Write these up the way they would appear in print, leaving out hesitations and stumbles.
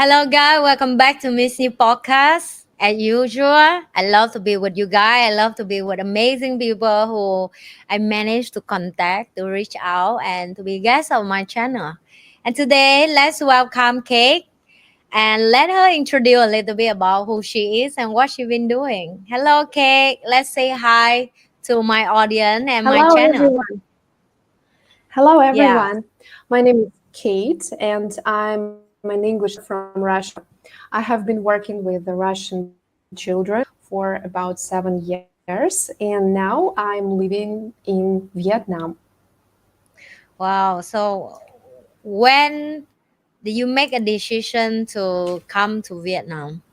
Hello, guys. Welcome back to Miss New Podcast. As usual, I love to be with you guys. I love to be with amazing people who I managed to contact, to reach out, and to be guests on my channel. And today, let's welcome Kate and let her introduce a little bit about who she is and what she's been doing. Hello, Kate. Let's say hi to my audience and my Hello, channel. everyone. Hello, Yeah. everyone. My name is Kate, and I'm an English teacher from Russia. I have been working with the Russian children for about 7 years, and now I'm living in Vietnam. Wow. So, when did you make a decision to come to Vietnam?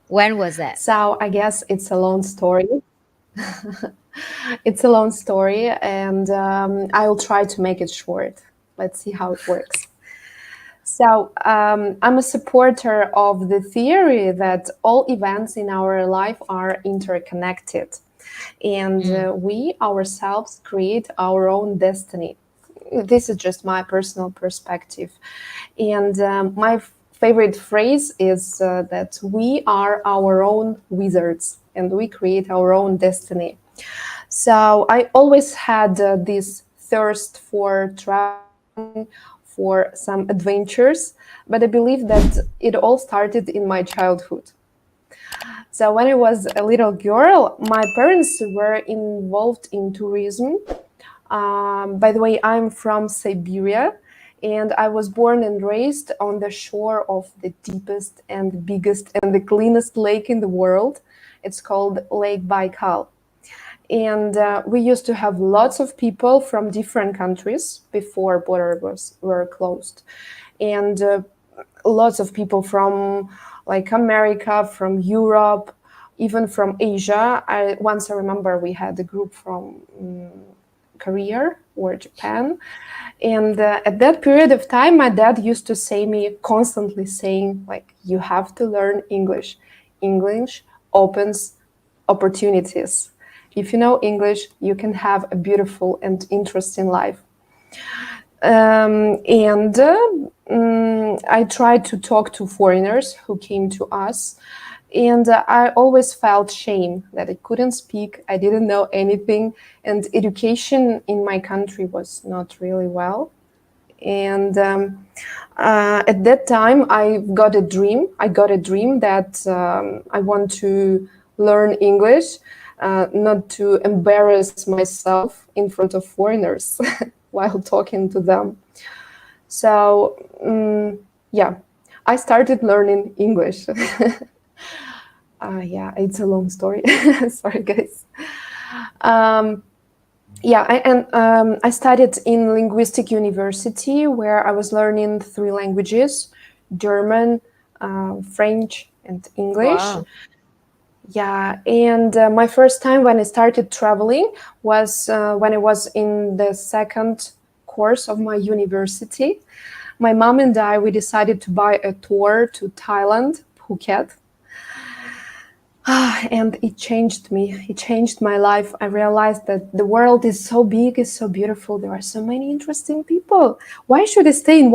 When was that? So I guess it's a long story. It's a long story, and I'll try to make it short. Let's see how it works. So, I'm a supporter of the theory that all events in our life are interconnected, and Mm. we ourselves create our own destiny. This is just my personal perspective. And my favorite phrase is that we are our own wizards and we create our own destiny. So I always had this thirst for traveling, for some adventures, but I believe that it all started in my childhood. So when I was a little girl, my parents were involved in tourism. By the way, I'm from Siberia, and I was born and raised on the shore of the deepest and the biggest and the cleanest lake in the world. It's called Lake Baikal. And we used to have lots of people from different countries before borders were closed. And lots of people from like America, from Europe, even from Asia. Once I remember we had a group from Korea or Japan. And at that period of time, my dad used to say me constantly saying, like, you have to learn English. English opens opportunities. If you know English, you can have a beautiful and interesting life. And I tried to talk to foreigners who came to us. And I always felt shame that I couldn't speak, I didn't know anything, and education in my country was not really well. And at that time, I got a dream. I got a dream that I want to learn English, not to embarrass myself in front of foreigners while talking to them. So, yeah, I started learning English. Yeah, it's a long story. Sorry, guys. Um, yeah, I studied in linguistic university where I was learning three languages: German, French, and English. Wow. Yeah, and my first time when I started traveling was when I was in the second course of my university. My mom and I, we decided to buy a tour to Thailand, Phuket. And it changed me. It changed my life. I realized that the world is so big, is so beautiful. There are so many interesting people. Why should I stay in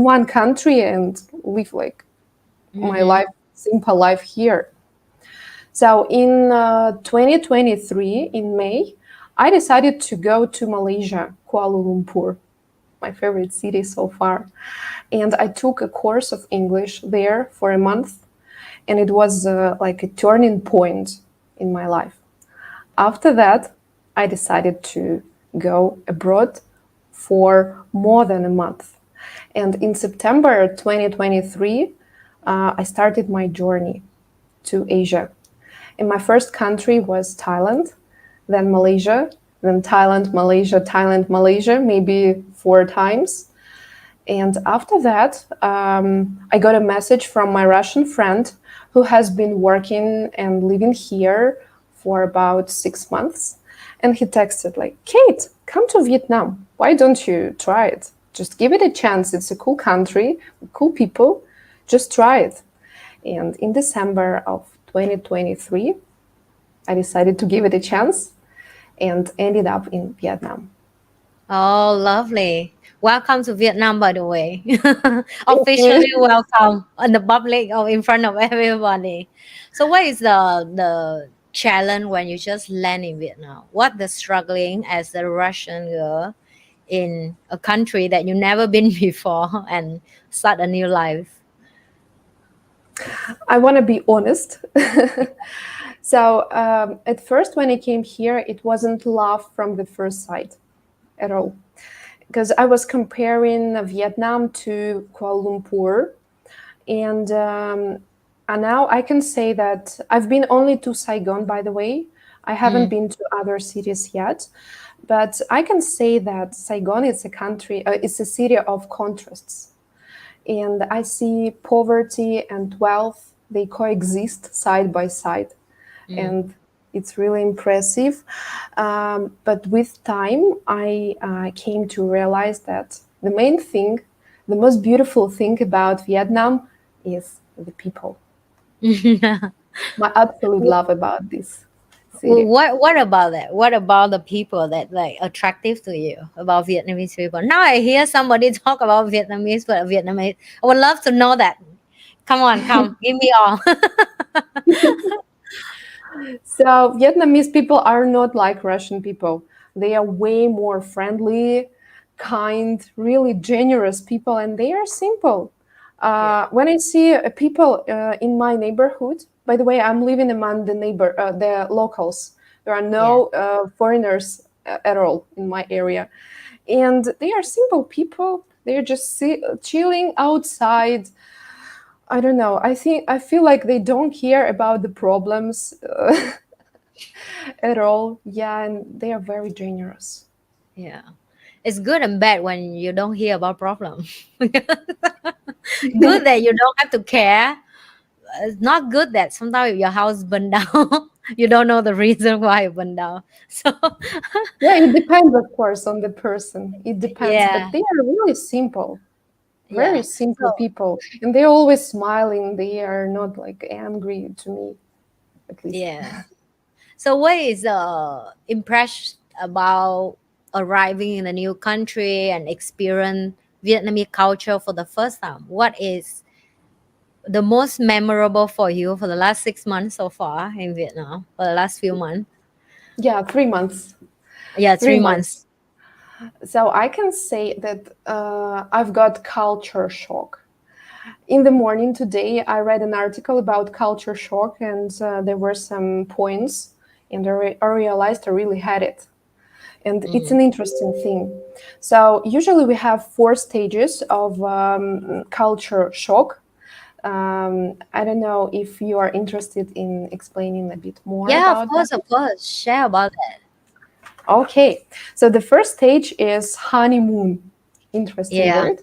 one country and live like my Mm-hmm. life, simple life here? So in 2023, in May, I decided to go to Malaysia, Kuala Lumpur, my favorite city so far. And I took a course of English there for a month, and it was like a turning point in my life. After that, I decided to go abroad for more than a month. And in September 2023, I started my journey to Asia. And my first country was Thailand, then Malaysia, then Thailand, Malaysia, Thailand, Malaysia, maybe 4 times. And after that, I got a message from my Russian friend who has been working and living here for about 6 months. And he texted, like, Kate, come to Vietnam. Why don't you try it? Just give it a chance. It's a cool country, cool people. Just try it. And in December of 2023, I decided to give it a chance and ended up in Vietnam. Oh, lovely. Welcome to Vietnam, by the way. Officially welcome on the public or in front of everybody. So, what is the challenge when you just land in Vietnam? What the struggling as a Russian girl in a country that you never been before and start a new life? I want to be honest. So at first, when I came here, it wasn't love from the first sight at all. Because I was comparing Vietnam to Kuala Lumpur, and now I can say that I've been only to Saigon, by the way. I haven't Mm, been to other cities yet, but I can say that Saigon is a country, it's a city of contrasts, and I see poverty and wealth, they coexist side by side, mm. and it's really impressive. But with time, I came to realize that the main thing, the most beautiful thing about Vietnam is the people. My absolute love about this Well, city. what about that? What about the people that like attractive to you about Vietnamese people? Now I hear somebody talk about Vietnamese, but Vietnamese. I would love to know that. Come on, come, give me all. So Vietnamese people are not like Russian people. They are way more friendly, kind, really generous people, and they are simple. Yeah, When I see people in my neighborhood, by the way, I'm living among the locals. There are yeah, no foreigners at all in my area, and they are simple people. They're just chilling outside. I don't know. I feel like they don't care about the problems at all. Yeah, and they are very generous. yeah. It's good and bad when you don't hear about problem. Good that you don't have to care. It's not good that sometimes if your house burned down, you don't know the reason why it burned down. So Yeah, it depends, of course, on the person. It depends, but yeah, they are really simple, very yeah. simple So people, and they're always smiling. They are not like angry to me, at least. yeah. So, what is impressed about arriving in a new country and experience Vietnamese culture for the first time? What is the most memorable for you for the last 6 months so far in Vietnam? For the last few months? Yeah, 3 months. Yeah, Three 3 months. months. So I can say that I've got culture shock. In the morning today, I read an article about culture shock, and there were some points, and I realized I really had it. And it's Mm. an interesting thing. So usually we have four stages of culture shock. I don't know if you are interested in explaining a bit more Yeah, about that. of course. Share about that. Okay, so the first stage is honeymoon. Interesting Yeah, word.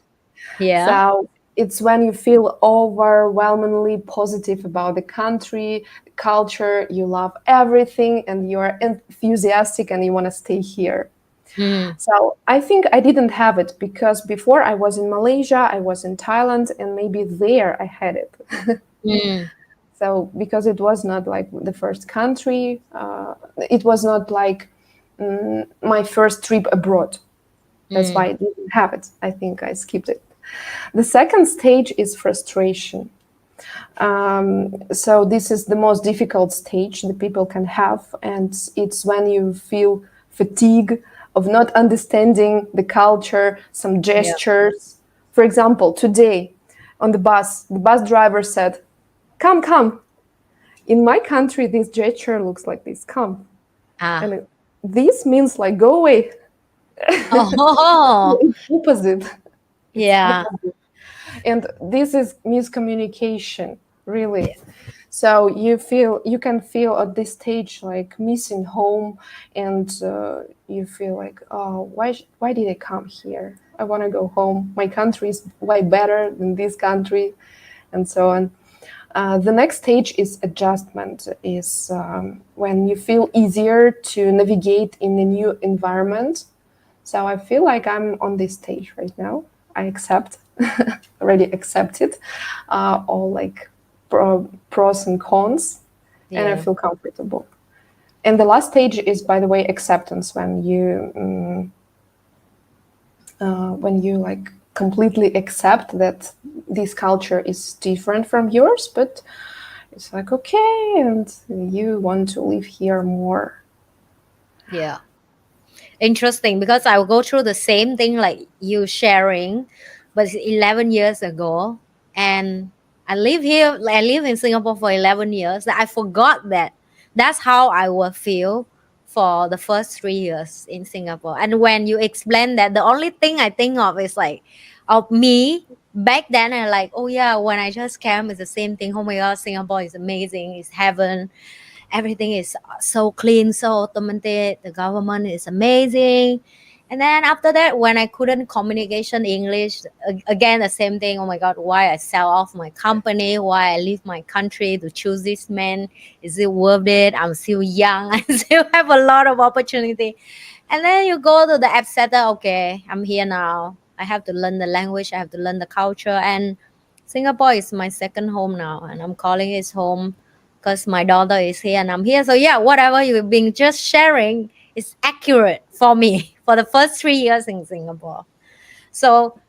yeah. So it's when you feel overwhelmingly positive about the country, the culture, you love everything, and you are enthusiastic and you want to stay here. Mm, So I think I didn't have it because before I was in Malaysia, I was in Thailand, and maybe there I had it. mm, So because it was not like the first country, it was not like my first trip abroad. That's why mm. I didn't have it. I think I skipped it. The second stage is frustration. So this is the most difficult stage that people can have, and it's when you feel fatigue of not understanding the culture, some Yeah. gestures. For example, today on the bus driver said, "Come, come." In my country, this gesture looks like this, "Come," Ah. and this means like go away. Oh, It's opposite. It's yeah. opposite. And this is miscommunication, really. Yeah. So you can feel at this stage like missing home, and you feel like, oh, why did I come here? I want to go home. My country is way better than this country, and so on. The next stage is adjustment. Is when you feel easier to navigate in a new environment. So I feel like I'm on this stage right now. I accept, already accepted, all like pros and cons, and I Yeah. feel comfortable. And the last stage is, by the way, acceptance, when you when you like completely accept that this culture is different from yours, but it's like okay, and you want to live here more. Yeah. Interesting, because I will go through the same thing like you sharing, but it's 11 years ago. And I live here, like, I live in Singapore for 11 years. I forgot that that's how I will feel for the first 3 years in Singapore. And when you explain that, the only thing I think of is like of me back then. And like, oh yeah, when I just came, it's the same thing. Oh my god, Singapore is amazing, it's heaven, everything is so clean, so automated, the government is amazing. And then after that, when I couldn't communication English, again the same thing. Oh my god, why I sell off my company, why I leave my country to choose this man, is it worth it? I'm still young, I still have a lot of opportunity. And then you go to the app center, okay, I'm here now, I have to learn the language, I have to learn the culture. And Singapore is my second home now, and I'm calling it home because my daughter is here and I'm here. So yeah, whatever you've been just sharing is accurate for me for the first 3 years in Singapore. So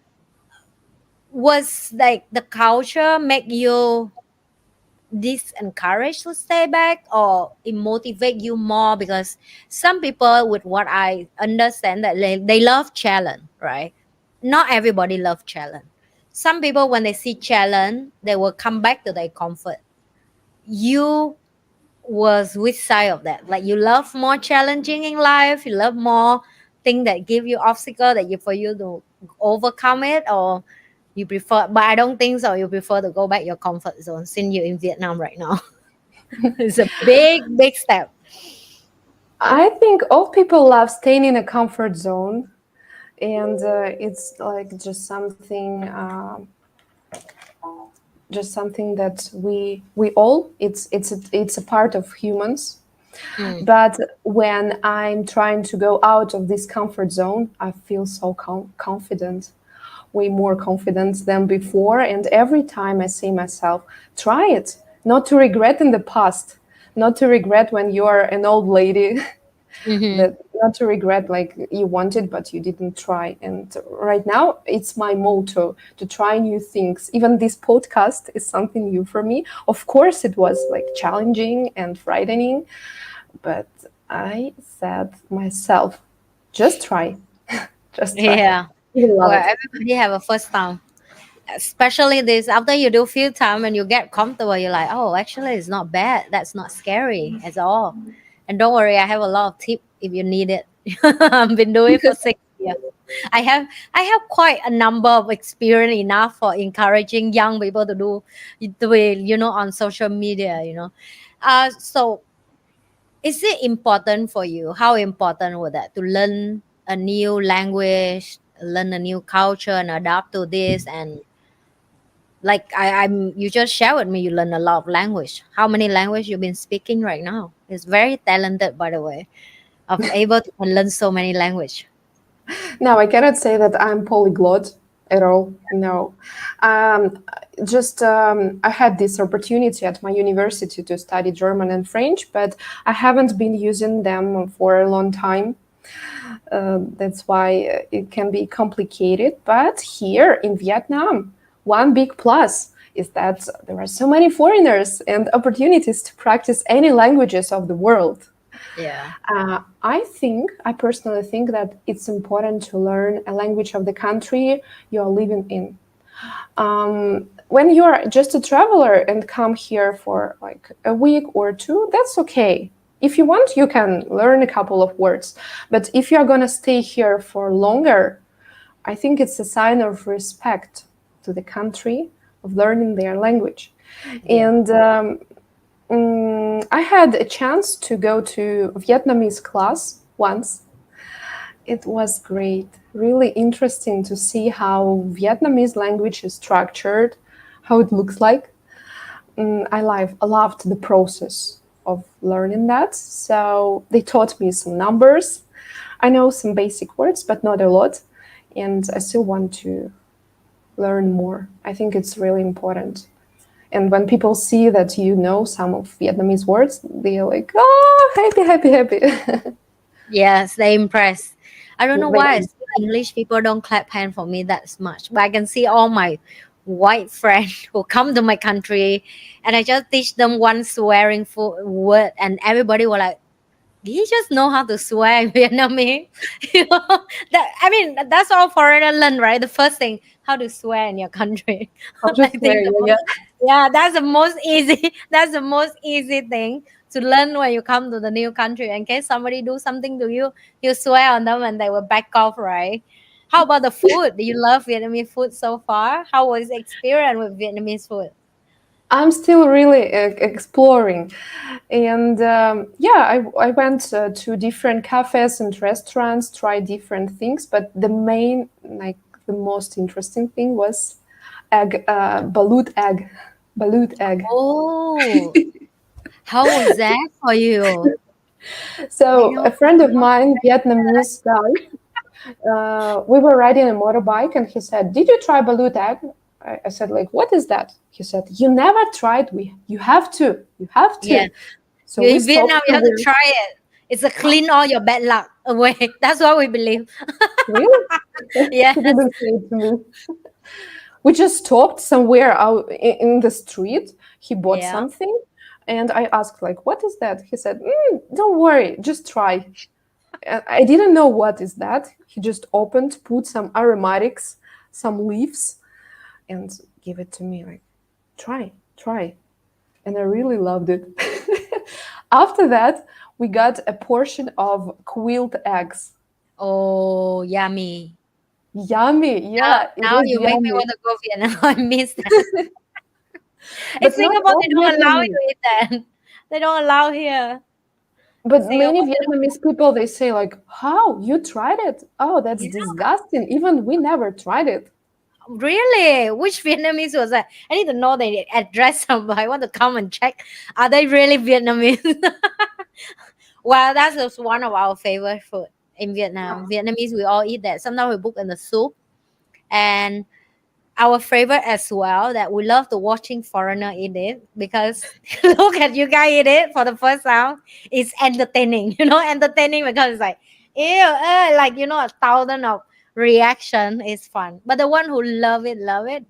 was like the culture make you disencouraged to stay back, or it motivate you more? Because some people, with what I understand, that they love challenge, right? Not everybody love challenge. Some people, when they see challenge, they will come back to their comfort. You was which side of that? Like you love more challenging in life, you love more thing that give you obstacle that you for you to overcome it, or you prefer, but I don't think so, you prefer to go back your comfort zone since you're in Vietnam right now. It's a big step. I think all people love staying in a comfort zone, and it's like just something that we all it's a part of humans. Mm. But when I'm trying to go out of this comfort zone, I feel so confident, way more confident than before. And every time I say myself, try it, not to regret in the past, not to regret when you're an old lady, Mm-hmm. that not to regret like you wanted but you didn't try. And right now it's my motto to try new things. Even this podcast is something new for me. Of course it was like challenging and frightening, but I said myself, just try, just try. Yeah. You will love Well, it. everybody have a first time, especially this after you do few time and you get comfortable, you're like, oh, actually it's not bad, that's not scary at all. And don't worry, I have a lot of tip if you need it. I've been doing it for 6 years. I have quite a number of experience enough for encouraging young people to do it, on social media, so is it important for you? How important was that to learn a new language, learn a new culture, and adapt to this? And like I'm, you just share with me, you learn a lot of language. How many language you've been speaking right now? It's very talented, by the way, of able to learn so many language. Now I cannot say that I'm polyglot at all. No, um, just I had this opportunity at my university to study German and French, but I haven't been using them for a long time. That's why it can be complicated. But here in Vietnam, one big plus is that there are so many foreigners and opportunities to practice any languages of the world. Yeah. I personally think that it's important to learn a language of the country you're living in. When you're just a traveler and come here for like a week or two, that's okay. If you want, you can learn a couple of words. But if you're going to stay here for longer, I think it's a sign of respect to the country of learning their language. Yeah. And I had a chance to go to Vietnamese class once. It was great, really interesting to see how Vietnamese language is structured, how it looks like. I loved the process of learning that. So they taught me some numbers. I know some basic words, but not a lot. And I still want to learn more. I think it's really important. And when people see that you know some of Vietnamese words, they're like, oh, happy, happy, happy. Yes, they impress. I don't know They why. are. English people don't clap hand for me that much, but I can see all my white friends who come to my country, and I just teach them one swearing word, and everybody will like, he just know how to swear in Vietnamese. You know, that I mean, that's all foreigner learn, right? The first thing, how to swear in your country. I'll I just think swear the you. most, Yeah, yeah, that's the most easy. That's the most easy thing to learn when you come to the new country. In case somebody do something to you, you swear on them and they will back off, right? How about the food? Do you love Vietnamese food so far? How was the experience with Vietnamese food? I'm still really exploring. And yeah, I went to different cafes and restaurants, tried different things, but the main, like the most interesting thing was balut egg. Balut egg. Oh, how was that for you? I So know. a friend of mine, Vietnamese guy, we were riding a motorbike, and he said, "Did you try balut egg?" I said, "Like, what is that?" He said, "You never tried. You have to. You have Yeah. to." So You we in stopped Vietnam, you have to somewhere. try it. It's a clean all your bad luck away. That's what we believe. Really? Yes. He didn't say it to me. We just stopped somewhere out in the street. He bought Yeah. something, and I asked, like, "What is that?" He said, "Don't worry, just try." I didn't know what is that. He just opened, put some aromatics, some leaves, and give it to me. Like, try, try, and I really loved it. After that, we got a portion of quailed eggs. Oh, yummy. Yummy, Now, yeah, it now is you make me yummy. want to go Vietnam. I miss that. In But not Singapore, all they don't allow you Vietnamese. to eat that. They don't allow here. But many Singapore, they Vietnamese people, they say like, "How you tried it? Oh, that's don't. disgusting. Even we never tried it." Really? Which Vietnamese was that? I need to know the address somewhere. I want to come and check. Are they really Vietnamese? Well, that's just one of our favorite food in Vietnam. Vietnamese, we all eat that. Sometimes we book in the soup. And our favorite as well that we love to watching foreigner eat it because look at you guys eat it for the first time. It's entertaining, entertaining because it's like, ew, like, a thousand of reaction is fun. But the one who love it.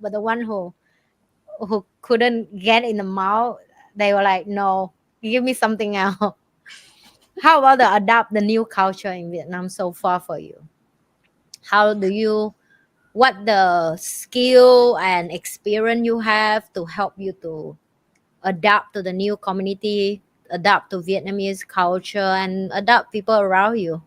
But the one who couldn't get in the mouth, they were like, no, give me something else. How about the adapt the new culture in Vietnam so far for you? How do you what the skill and experience you have to help you to adapt to the new community, adapt to Vietnamese culture, and adapt people around you?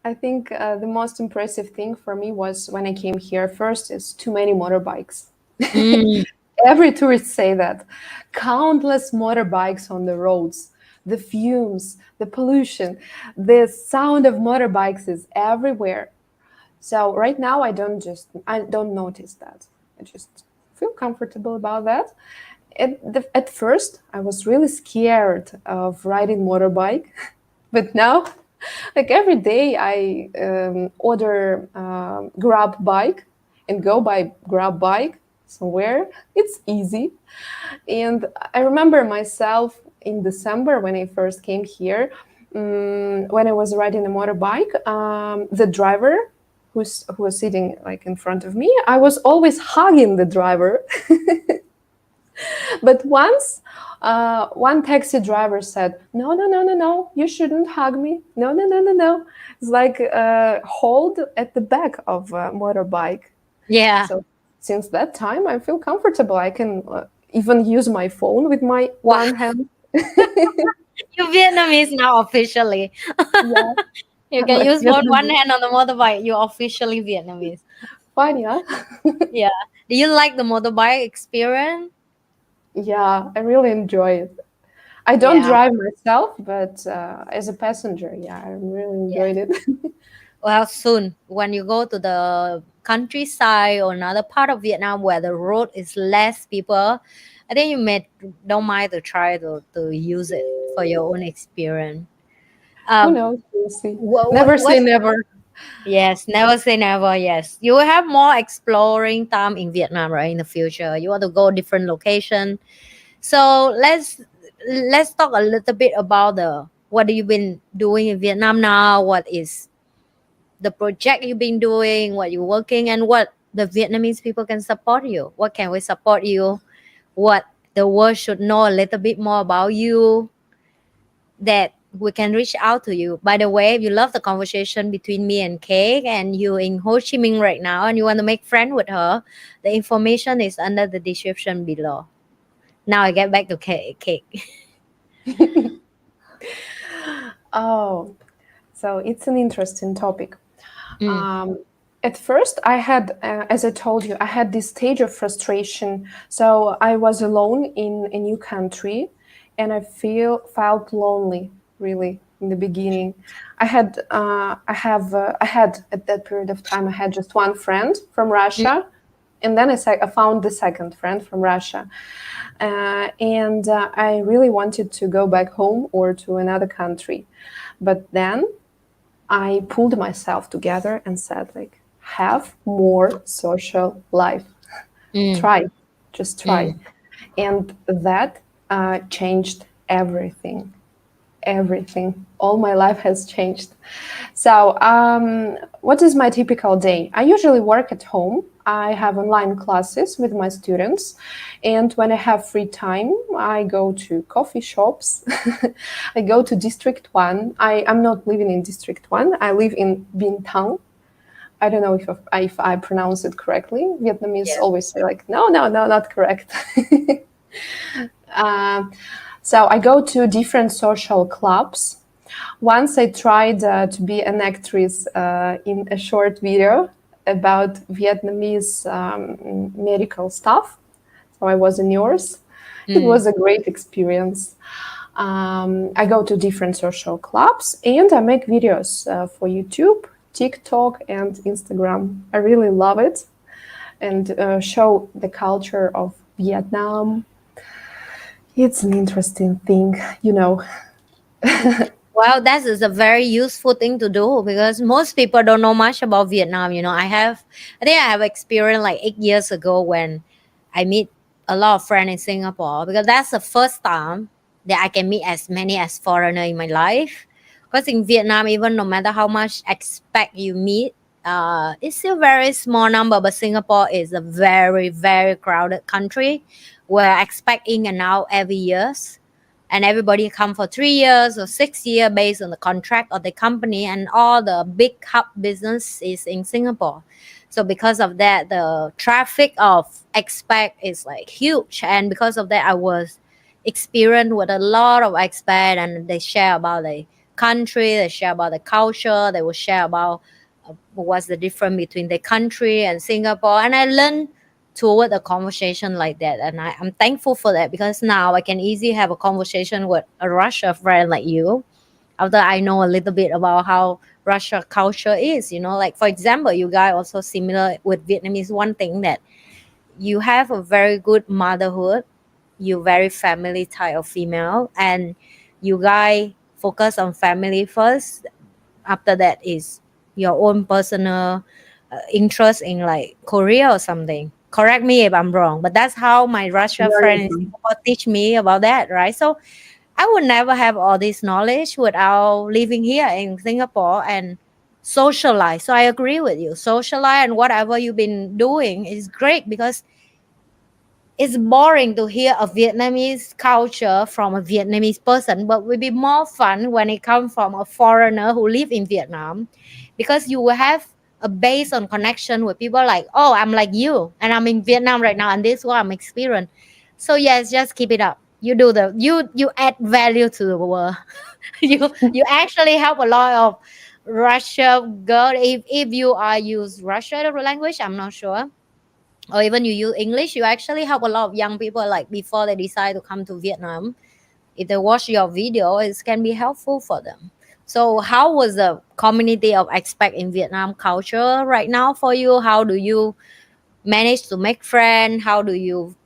I think the most impressive thing for me was when I came here. First, is too many motorbikes. Mm, Every tourist say that. Countless motorbikes on the roads. The fumes, the pollution, the sound of motorbikes is everywhere. So right now I don't notice that. I just feel comfortable about that. At first, I was really scared of riding motorbike, but now, like every day, I order Grab bike and go by Grab bike somewhere. It's easy, and I remember myself in December when I first came here. When I was riding a motorbike, the driver who was sitting like in front of me, I was always hugging the driver. But once, one taxi driver said, "No, no, no, no, no, you shouldn't hug me. No, no, no, no, no." It's like hold at the back of a motorbike. yeah. So since that time, I feel comfortable. I can even use my phone with my Wow. one hand. You Vietnamese now officially. Yeah, You I'm can like use one Vietnamese. hand on the motorbike. You're officially Vietnamese. Fun, yeah. Yeah. Do you like the motorbike experience? Yeah, I really enjoy it. I don't Yeah. drive myself, but as a passenger, yeah, I really Yeah. enjoyed it. Well, soon when you go to the countryside or another part of Vietnam where the road is less people, I think you may don't mind to try to use it for your own experience. Who Um, knows? We'll see. what Never say what's never. yes, never say never. Yes, you will have more exploring time in Vietnam, right? In the future, you want to go different location. So let's talk a little bit about the what have you been doing in Vietnam now. What is the project you've been doing, what you're working, and what the Vietnamese people can support you. What can we support you? What the world should know a little bit more about you, that we can reach out to you. By the way, if you love the conversation between me and Cake, and you in Ho Chi Minh right now and you want to make friend with her, the information is under the description below. Now I get back to Cake. Oh, so it's an interesting topic. Mm, Um, at first, I had, as I told you, I had this stage of frustration. So I was alone in a new country, and felt lonely, really, in the beginning. I had at that period of time, I had just one friend from mm, Russia, and then I found the second friend from Russia, and I really wanted to go back home or to another country, but then I pulled myself together and said, like, have more social life. mm, Try, just try. mm. And that changed everything. Everything. All my life has changed. So, what is my typical day? I usually work at home. I have online classes with my students. And when I have free time, I go to coffee shops. I go to District 1. I'm not living in District 1, I live in Binh Thanh. I don't know if I pronounce it correctly. Vietnamese Yes. always say, like, no, no, no, not correct. Um, so I go to different social clubs. Once I tried to be an actress in a short video about Vietnamese medical stuff. So I was a nurse. It Mm. was a great experience. I go to different social clubs and I make videos for YouTube, TikTok, and Instagram. I really love it and show the culture of Vietnam. It's an interesting thing, you know. Well, that is a very useful thing to do because most people don't know much about Vietnam. I think I have experience like 8 years ago when I meet a lot of friends in Singapore, because that's the first time that I can meet as many as foreigner in my life. Because in Vietnam, even no matter how much expat you meet, it's still very small number. But Singapore is a very very crowded country where expat in and out every years, and everybody come for 3 years or 6 year based on the contract of the company, and all the big hub business is in Singapore. So because of that, the traffic of expat is like huge, and because of that I was experienced with a lot of expat, and they share about the country, they share about the culture, they will share about what's the difference between the country and Singapore, and I learned toward a conversation like that. And I'm thankful for that, because now I can easily have a conversation with a Russia friend like you after I know a little bit about how Russia culture is. Like for example, you guys also similar with Vietnamese. One thing that you have a very good motherhood, you very family type of female, and you guys focus on family first. After that is your own personal interest in like Korea or something. Correct me if I'm wrong, but that's how my Russia Where are you friend in from? Singapore teach me about that, right? So I would never have all this knowledge without living here in Singapore and socialize. So I agree with you. Socialize, and whatever you've been doing is great, because it's boring to hear a Vietnamese culture from a Vietnamese person, but will be more fun when it comes from a foreigner who live in Vietnam, because you will have a base on connection with people like, oh, I'm like you, and I'm in Vietnam right now, and this is what I'm experiencing. So yes, just keep it up. You do you add value to the world. You actually help a lot of Russia girl. If you are use Russia language, I'm not sure, or even you use English, you actually help a lot of young people like before they decide to come to Vietnam. If they watch your video, it can be helpful for them. So how was the community of expat in Vietnam culture right now for you? How do you manage to make friends? How do you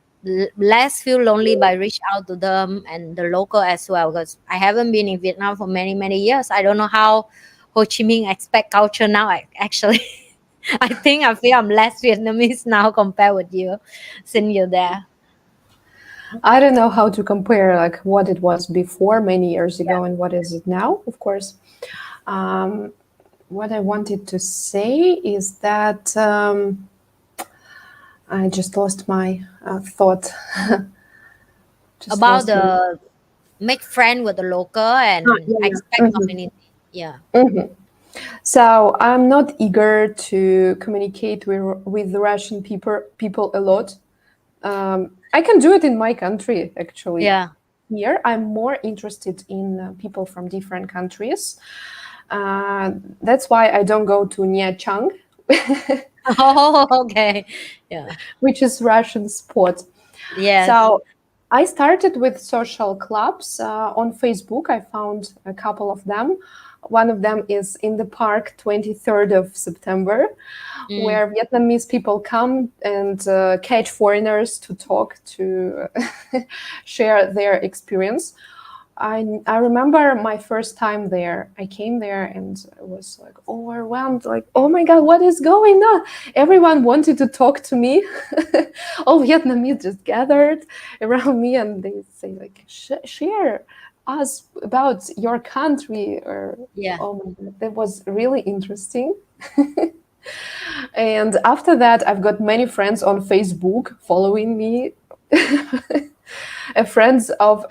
less feel lonely by reach out to them and the local as well? Because I haven't been in Vietnam for many many years. I don't know how Ho Chi Minh expat culture now. Actually, I think I feel I'm less Vietnamese now compared with you, since you're there. I don't know how to compare like what it was before many years Yeah. ago and what is it now, of course. Um, what I wanted to say is that I just lost my thought. Just About lost my. the make friend with the local and Yeah, expect yeah. community. Yeah. So I'm not eager to communicate with Russian people a lot. I can do it in my country, actually. Yeah. Here, I'm more interested in people from different countries. Uh, that's why I don't go to Niachang, Oh, okay. Yeah. which is Russian spot. Yes. So I started with social clubs on Facebook. I found a couple of them. One of them is in the park, 23rd of September, Mm. where Vietnamese people come and catch foreigners to talk, to share their experience. I remember my first time there. I came there and I was like overwhelmed, like, oh my God, what is going on? Everyone wanted to talk to me. All Vietnamese just gathered around me and they say like, share us about your country. Or Yeah. oh my God, that was really interesting. And after that, I've got many friends on Facebook following me. Friends of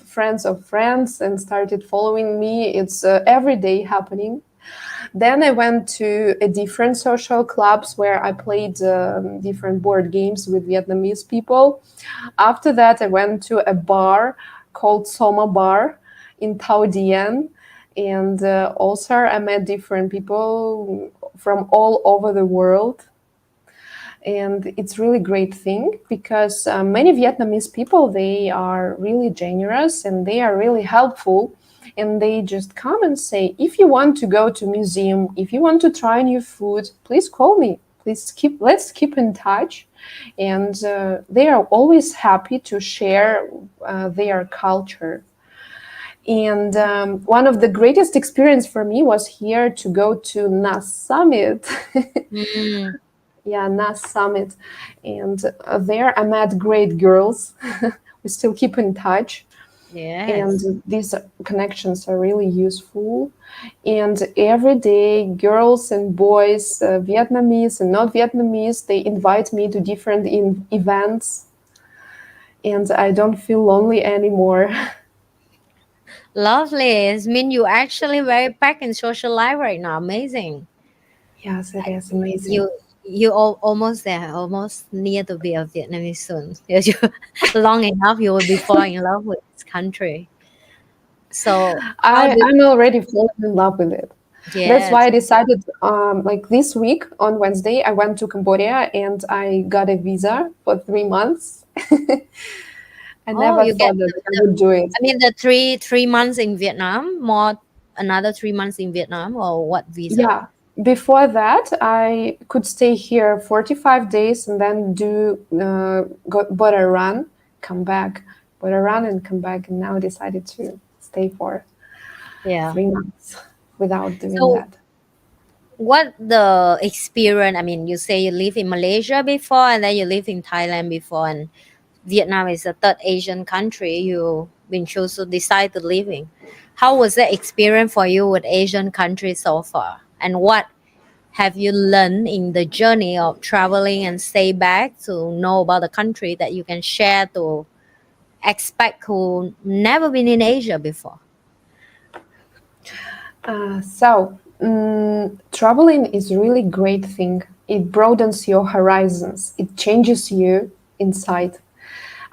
friends and started following me. It's every day happening. Then I went to a different social clubs where I played different board games with Vietnamese people. After that, I went to a bar called Soma Bar in Thao Dien. And also, I met different people from all over the world. And it's really great thing because many Vietnamese people, they are really generous and they are really helpful, and they just come and say, if you want to go to museum, if you want to try new food, please call me, let's keep in touch. And they are always happy to share their culture. And one of the greatest experience for me was here to go to NAS Summit. Mm. Yeah, NAS Summit. And there I met great girls. We still keep in touch. Yes. And these connections are really useful. And every day, girls and boys, Vietnamese and not Vietnamese, they invite me to different events. And I don't feel lonely anymore. Lovely. It means you actually very packed in social life right now. Amazing. Yes, it is amazing. You almost there, almost near to be a Vietnamese soon. Because you long enough, you will be falling in love with this country. So how did I'm already falling in love with it. That's why yes. I decided, like this week on Wednesday, I went to Cambodia and I got a visa for 3 months. I Oh, never you get thought that I would do it. I mean the three months in Vietnam, more another 3 months in Vietnam, or what visa? Yeah. Before that, I could stay here 45 days and then but a run, come back, but a run and come back. And now I decided to stay for Yeah. 3 months without doing So that. what the experience? I mean, you say you live in Malaysia before, and then you live in Thailand before, and Vietnam is the third Asian country you've been chosen to decide to live in. How was that experience for you with Asian countries so far? And what have you learned in the journey of traveling and stay back to know about the country that you can share to expats who never been in Asia before? Traveling is really great thing. It broadens your horizons. It changes you inside.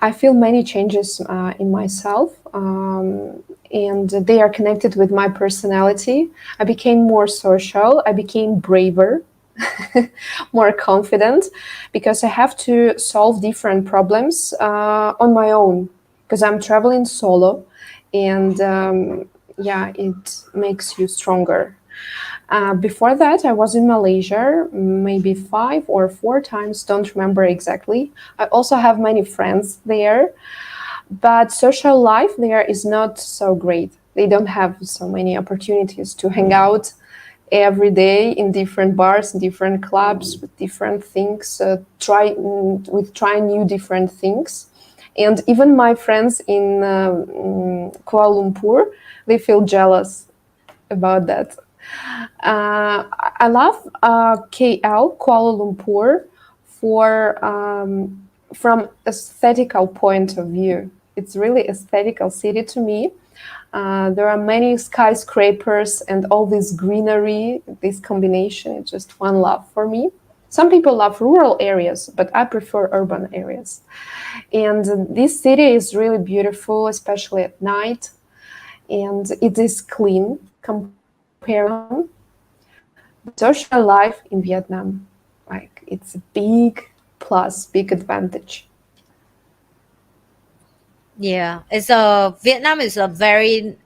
I feel many changes in myself, and they are connected with my personality. I became more social. I became braver, more confident, because I have to solve different problems on my own. Because I'm traveling solo, and yeah, it makes you stronger. Before that, I was in Malaysia maybe 5 or 4 times, don't remember exactly. I also have many friends there, but social life there is not so great. They don't have so many opportunities to hang out every day in different bars, in different clubs, with different things, trying new different things. And even my friends in Kuala Lumpur, they feel jealous about that. I love KL, Kuala Lumpur, for from aesthetical point of view. It's really aesthetical city to me. There are many skyscrapers and all this greenery. This combination is just one love for me. Some people love rural areas, but I prefer urban areas. And this city is really beautiful, especially at night, and it is clean compared to Vietnam. But social life in Vietnam, like it's a big plus, big advantage. Yeah, it's a Vietnam is a very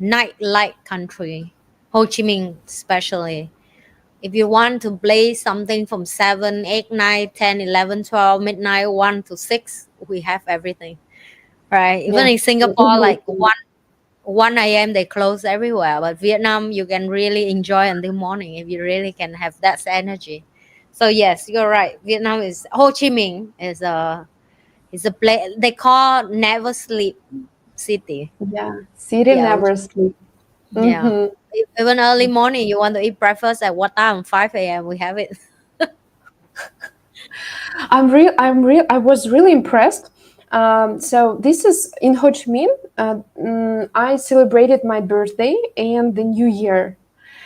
night-like country. Ho Chi Minh, especially. If you want to play something from 7, 8, 9, 10, 11, 12, midnight, 1 to 6, we have everything. Right? Even Yeah. in Singapore, like 1 a.m. they close everywhere. But Vietnam, you can really enjoy until morning if you really can have that energy. So yes, you're right. Vietnam is Ho Chi Minh is a place they call never sleep city. Yeah, city Yeah, never sleep. yeah. Hmm. Even early morning, you want to eat breakfast at what time? 5 a.m. We have it. I was really impressed. So this is in Ho Chi Minh. I celebrated my birthday and the New Year.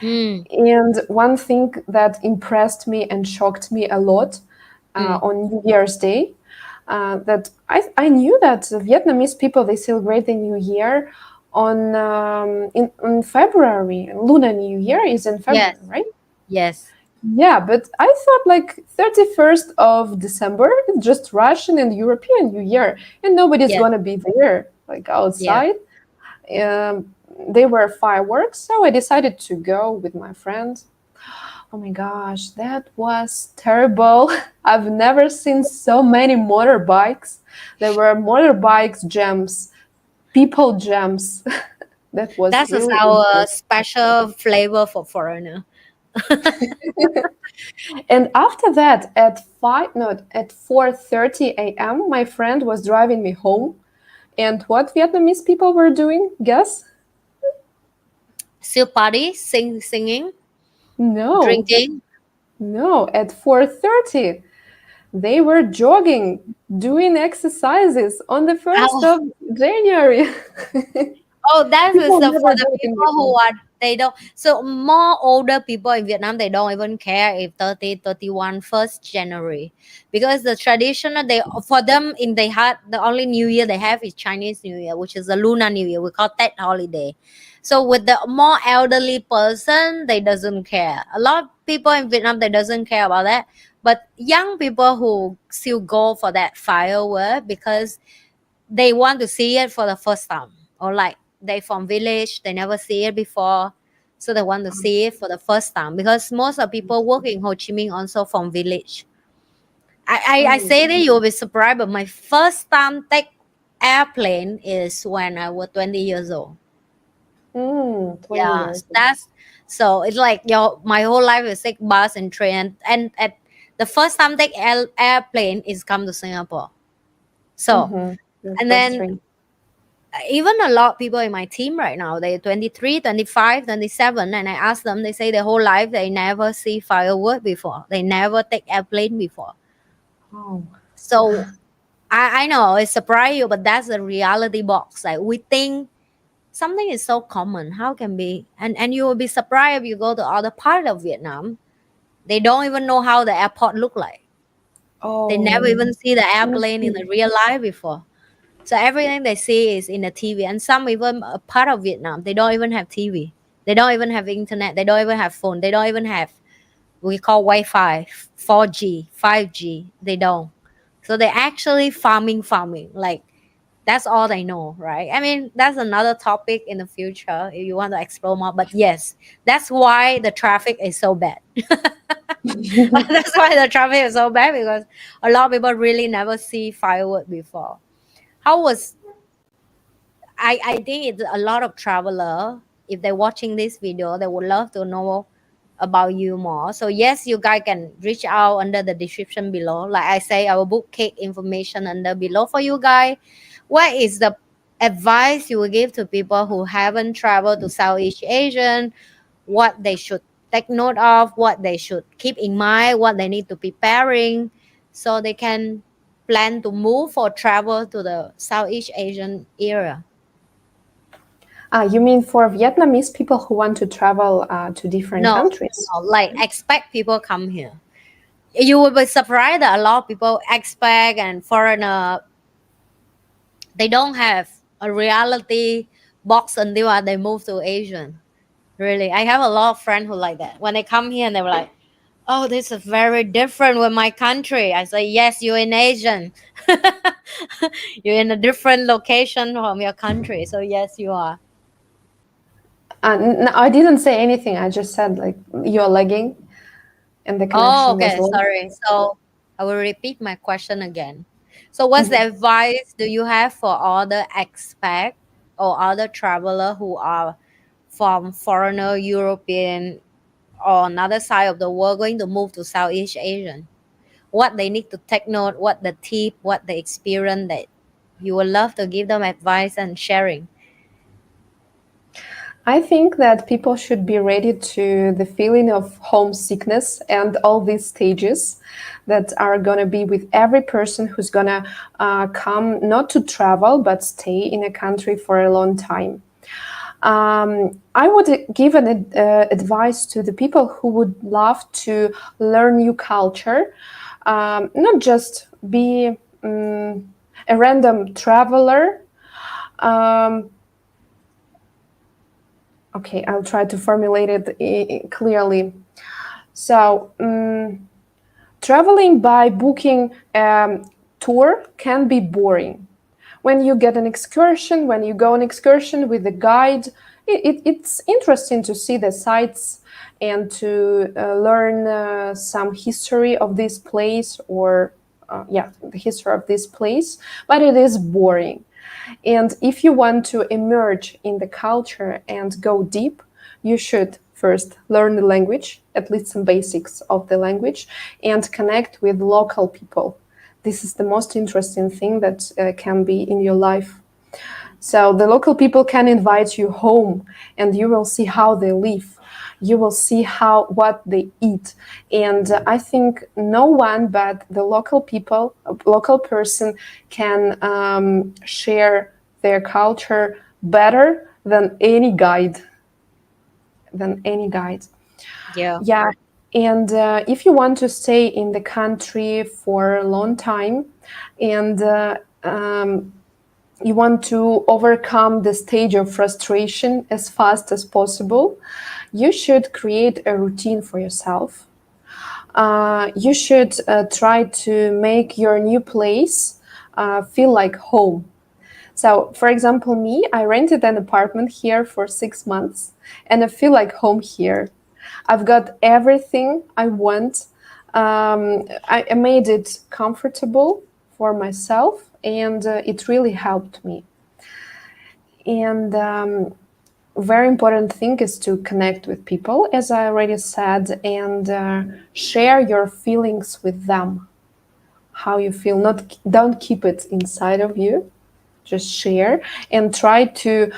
Mm, And one thing that impressed me and shocked me a lot mm, on New Year's Day, that I knew that Vietnamese people they celebrate the New Year in February. Lunar New Year is in February, yes, right? yes, Yeah, but I thought like 31st of December, it's just Russian and European New Year, and nobody's yes, gonna be there, like yeah. outside. Um, they were fireworks, so I decided to go with my friends. Oh my gosh, that was terrible. I've never seen so many motorbikes. There were motorbikes jams, people jams. That was That's just really our interesting. special flavor for foreigner. And after that, at five, no, at 4:30 a.m., my friend was driving me home. And what Vietnamese people were doing? Guess? Still party, singing, No, drinking. no. At 4:30, they were jogging, doing exercises on the 1st Oh, of January. oh, that is People for never the do it in people who Vietnam. are they don't. So more older people in Vietnam they don't even care if 30, 31, 1st January, because the traditional they for them in their heart the only New Year they have is Chinese New Year, which is a Lunar New Year. We call that holiday. So with the more elderly person, they doesn't care. A lot of people in Vietnam they doesn't care about that, but young people who still go for that firework because they want to see it for the first time, or like they from village they never see it before, so they want to see it for the first time because most of people work in Ho Chi Minh also from village. I Mm, say that you'll be surprised, but my first time take airplane is when I was 20 years old. 20 Yeah, years. that's so it's like your my whole life is take bus and train, and at the first time take airplane is come to Singapore. So Mm-hmm. Your and first then dream. even a lot of people in my team right now they're 23, 25, 27, and I ask them, they say their whole life they never see firework before, they never take airplane before. Oh. So I know it surprise you, but that's the reality box. Like we think something is so common, how can be, and you will be surprised if you go to other part of Vietnam, they don't even know how the airport look like, they never Oh. even see the airplane in the Mhm. real life before. So everything they see is in the TV, and some even a part of Vietnam they don't even have TV, they don't even have internet, they don't even have phone, they don't even have we call Wi-Fi, 4G, 5G. They don't. So they actually farming, like that's all they know, right? I mean, that's another topic in the future if you want to explore more. But yes, that's why the traffic is so bad. That's why the traffic is so bad because a lot of people really never see firework before. How was I think it's a lot of traveler. If they're watching this video, they would love to know about you more. So yes, you guys can reach out under the description below. Like I say, our book cake information under below for you guys. What is the advice you will give to people who haven't traveled to Southeast Asian? what they should take note of, what they should keep in mind, what they need to preparing, so they can plan to move or travel to the Southeast Asian area. You mean for Vietnamese people who want to travel to different No, countries? no, like expect people come here. You will be surprised that a lot of people expect and foreigner, they don't have a reality box until they move to Asian. Really, I have a lot of friends who like that. When they come here and they were like, "Oh, this is very different with my country." I say, "Yes, you're in Asian. You're in a different location from your country, so yes, you are." I didn't say anything. I just said like you're lagging, and the Oh, connection was okay, low. sorry. So I will repeat my question again. So, what's the Mhm. advice do you have for other expat or other traveler who are from foreigner, European, or another side of the world going to move to Southeast Asian? What they need to take note, what the tip, what the experience that you would love to give them advice and sharing. I think that people should be ready to the feeling of homesickness and all these stages that are going to be with every person who's going to come not to travel but stay in a country for a long time. I would give an advice to the people who would love to learn new culture, not just be a random traveler. Um, okay, I'll try to formulate it clearly. So, traveling by booking tour can be boring. When you get an excursion, when you go on excursion with a guide, it's interesting to see the sights and to learn some history of this place or yeah, the history of this place, but it is boring. And if you want to emerge in the culture and go deep, you should first learn the language, at least some basics of the language, and connect with local people. This is the most interesting thing that can be in your life. So the local people can invite you home and you will see how they live. You will see how what they eat. And I think no one but the local people, a local person can share their culture better than any guide. Yeah. Yeah. And if you want to stay in the country for a long time and you want to overcome the stage of frustration as fast as possible, you should create a routine for yourself. You should try to make your new place feel like home. So, for example, me, I rented an apartment here for 6 months and I feel like home here. I've got everything I want. I made it comfortable for myself and it really helped me. And very important thing is to connect with people, as I already said, and share your feelings with them. How you feel. Not don't keep it inside of you. Just share and try to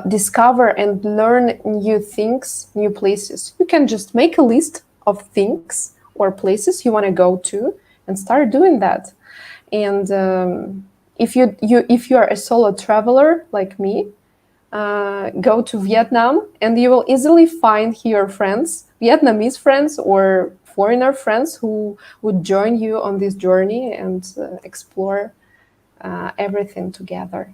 discover and learn new things, new places. You can just make a list of things or places you want to go to and start doing that. And if you are a solo traveler like me, go to Vietnam and you will easily find your friends, Vietnamese friends or foreigner friends who would join you on this journey and explore everything together.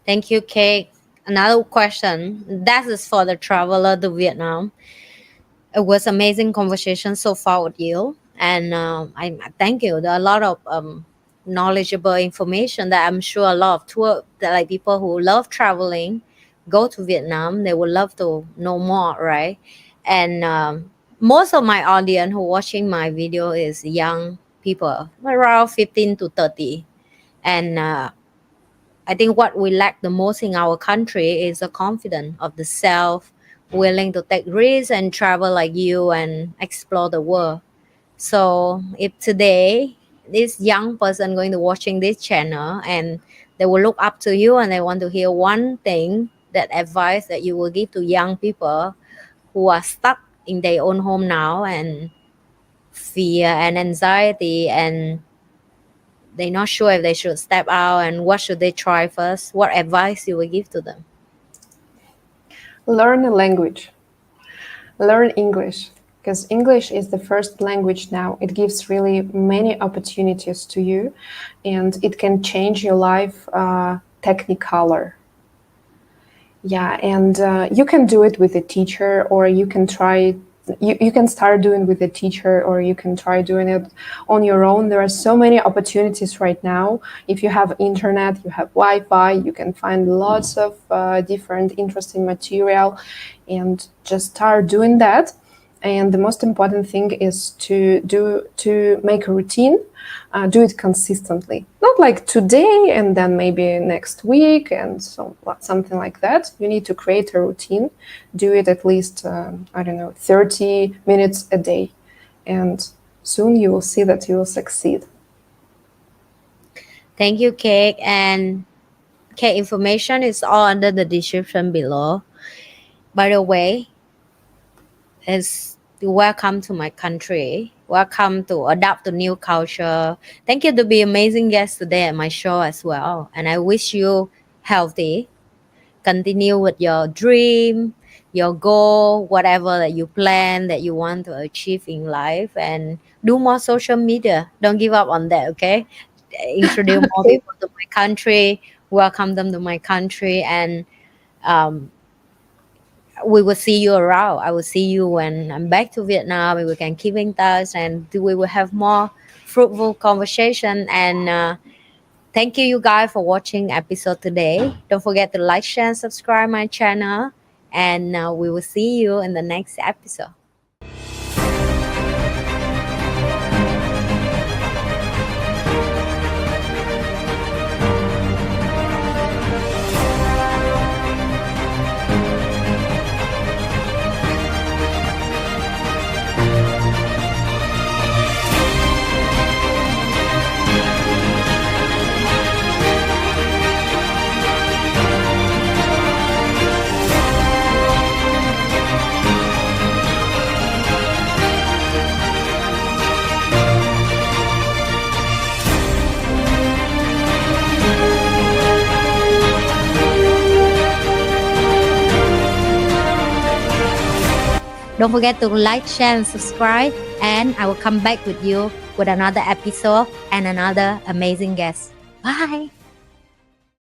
Thank you, Kate. Another question. That is for the traveler to Vietnam. It was amazing conversation so far with you, and I thank you. There are a lot of knowledgeable information that I'm sure a lot of tour that like people who love traveling go to Vietnam. They would love to know more, right? And most of my audience who watching my video is young people, around 15 to 30, and I think what we lack the most in our country is the confidence of the self, willing to take risks and travel like you and explore the world. So if today this young person going to watching this channel and they will look up to you and they want to hear one thing that advice that you will give to young people who are stuck in their own home now and fear and anxiety, and they're not sure if they should step out and what should they try first? What advice you will give to them? Learn a language. Learn English, because English is the first language now. It gives really many opportunities to you, and it can change your life technicolor. Yeah, and you can do it with a teacher, or you can try. You can start doing with a teacher, or you can try doing it on your own. There are so many opportunities right now. If you have internet, you have Wi-Fi, you can find lots of different interesting material, and just start doing that. And the most important thing is to make a routine, do it consistently, not like today and then maybe next week and something like that. You need to create a routine, do it at least I don't know, 30 minutes a day, and soon you will see that you will succeed. Thank you, Cake. And Cake, information is all under the description below. By the way, is welcome to my country. Welcome to adapt to new culture. Thank you to be amazing guest today at my show as well. And I wish you healthy. Continue with your dream, your goal, whatever that you plan that you want to achieve in life, and do more social media. Don't give up on that, okay? Introduce more Okay. people to my country, welcome them to my country, and um, we will see you around. I will see you when I'm back to Vietnam. We can keep in touch, and we will have more fruitful conversation. And thank you, you guys, for watching episode today. Don't forget to like, share, and subscribe my channel. And we will see you in the next episode. Don't forget to like, share, and subscribe. And I will come back with you with another episode and another amazing guest. Bye.